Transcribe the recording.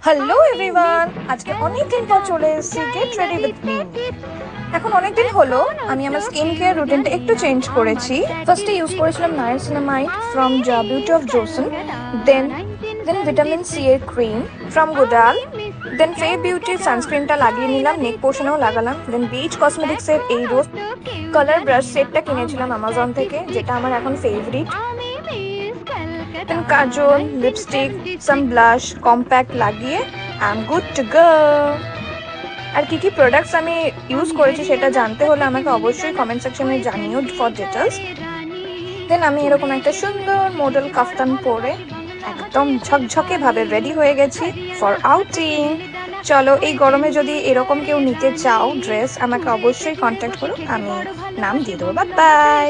Hello everyone, আজকে অনেকদিন পর চলে এসেছি গেট রেডি উইথ মি। এখন অনেকদিন হলো আমি আমার স্কিন কেয়ার রুটিনটা একটু চেঞ্জ করেছি। ফার্স্টে ইউজ করেছিলাম niacinamide from beauty of Joseon, then vitamin C এর ক্রিম ফ্রম গোডাল, দেন ফে বিউটির সানস্ক্রিনটা লাগিয়ে নিলাম, নেক পোর্শনেও লাগালাম। দেন বিচ কসমেটিক্সের এই রোজ কালার ব্রাশ সেটটা কিনেছিলাম অ্যামাজন থেকে, যেটা আমার এখন favourite. Then kajal, lipstick, some blush, compact লাগিয়ে I am good to go. আর কি কি প্রোডাক্টস আমি ইউজ করেছি সেটা জানতে হলে আমাকে অবশ্যই কমেন্ট সেকশনে জানিও ফর ডিটেলস। দেন আমি এরকম একটা সুন্দর মডেল কাফতান পরে একদম ঝকঝকে ভাবে রেডি হয়ে গেছি ফর আউটিং। চলো, এই গরমে যদি এরকম কেউ নিতে চাও ড্রেস, আমাকে অবশ্যই কন্ট্যাক্ট করো, আমি নাম দিয়ে দেবো। Bye bye.